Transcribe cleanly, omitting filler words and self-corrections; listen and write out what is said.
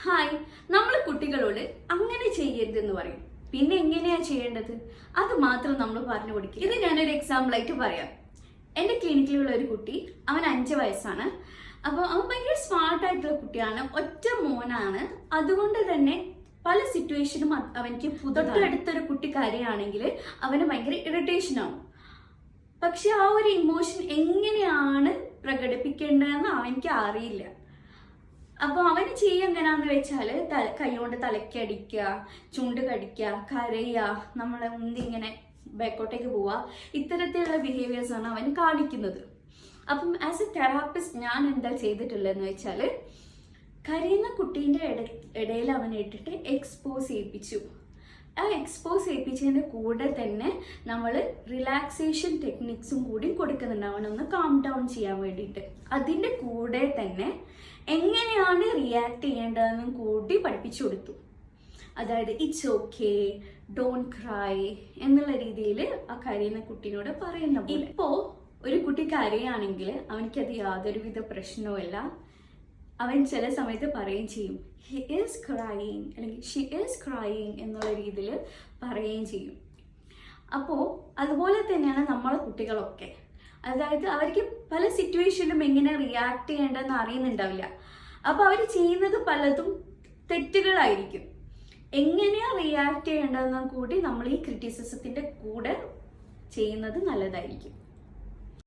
Hi, നമ്മൾ കുട്ടികളോട് അങ്ങനെ ചെയ്യരുതെന്ന് പറയും. പിന്നെ എങ്ങനെയാ ചെയ്യേണ്ടത്? അത് മാത്രം നമ്മൾ പറഞ്ഞു കൊടുക്കും. ഇത് ഞാനൊരു എക്സാമ്പിൾ ആയിട്ട് പറയാം. എൻ്റെ ക്ലിനിക്കിലുള്ള ഒരു കുട്ടി, അവൻ 5 വയസ്സാണ്. അപ്പോൾ അവൻ ഭയങ്കര സ്മാർട്ടായിട്ടുള്ള കുട്ടിയാണ്, ഒറ്റ മോനാണ്. അതുകൊണ്ട് തന്നെ പല സിറ്റുവേഷനും അവനിക്ക് തൊട്ടടുത്തൊരു കുട്ടി കരയാണെങ്കിൽ അവന് ഭയങ്കര ഇറിറ്റേഷൻ ആവും. പക്ഷെ ആ ഒരു ഇമോഷൻ എങ്ങനെയാണ് പ്രകടിപ്പിക്കേണ്ടതെന്ന് അവനിക്ക് അറിയില്ല. അപ്പോൾ അവന് ചെയ്യുക എങ്ങനെയാന്ന് വെച്ചാൽ കൈകൊണ്ട് തലക്കടിക്കുക, ചുണ്ട് കടിക്കുക, കരയുക, നമ്മളെ ഇങ്ങനെ ബാക്കോട്ടേക്ക് പോവുക, ഇത്തരത്തിലുള്ള ബിഹേവിയേഴ്സാണ് അവൻ കാണിക്കുന്നത്. അപ്പം ആസ് എ തെറാപ്പിസ്റ്റ് ഞാൻ എന്താ ചെയ്തിട്ടുള്ളതെന്ന് വെച്ചാൽ, കരയുന്ന കുട്ടീൻ്റെ ഇടയിൽ അവനെ ഇട്ടിട്ട് എക്സ്പോസ് ചെയ്യിപ്പിച്ചു. ആ എക്സ്പോസ് ചെയ്യിപ്പിച്ചതിൻ്റെ കൂടെ തന്നെ നമ്മൾ റിലാക്സേഷൻ ടെക്നിക്സും കൂടി കൊടുക്കുന്നുണ്ട്, അവനൊന്ന് കാം ഡൗൺ ചെയ്യാൻ വേണ്ടിയിട്ട്. അതിൻ്റെ കൂടെ തന്നെ എങ്ങനെയാണ് റിയാക്ട് ചെയ്യേണ്ടതെന്നും കൂടി പഠിപ്പിച്ചു കൊടുത്തു. അതായത് ഇറ്റ്സ് ഓക്കെ, ഡോണ്ട് ക്രൈ എന്നുള്ള രീതിയിൽ ആ കരയുന്ന കുട്ടീനോട് പറയുന്ന പോലെ. ഇപ്പോൾ ഒരു കുട്ടി കരയാണെങ്കിൽ അവനിക്കത് യാതൊരുവിധ പ്രശ്നവുമില്ല. അവൻ ചില സമയത്ത് പറയുകയും ചെയ്യും, ഹി ഈസ് ക്രൈയിങ് അല്ലെങ്കിൽ ഷി ഈസ് ക്രൈയിങ് എന്നുള്ള രീതിയിൽ പറയുകയും ചെയ്യും. അപ്പോൾ അതുപോലെ തന്നെയാണ് നമ്മളെ കുട്ടികളൊക്കെ. അതായത് അവർക്ക് പല സിറ്റുവേഷനിലും എങ്ങനെ റിയാക്ട് ചെയ്യേണ്ടതെന്ന് അറിയുന്നുണ്ടാവില്ല. അപ്പോൾ അവർ ചെയ്യുന്നത് പലതും തെറ്റുകളായിരിക്കും. എങ്ങനെയാണ് റിയാക്ട് ചെയ്യേണ്ടതെന്ന് കൂടി നമ്മൾ ഈ ക്രിറ്റിസിസത്തിൻ്റെ കൂടെ ചെയ്യുന്നത് നല്ലതായിരിക്കും.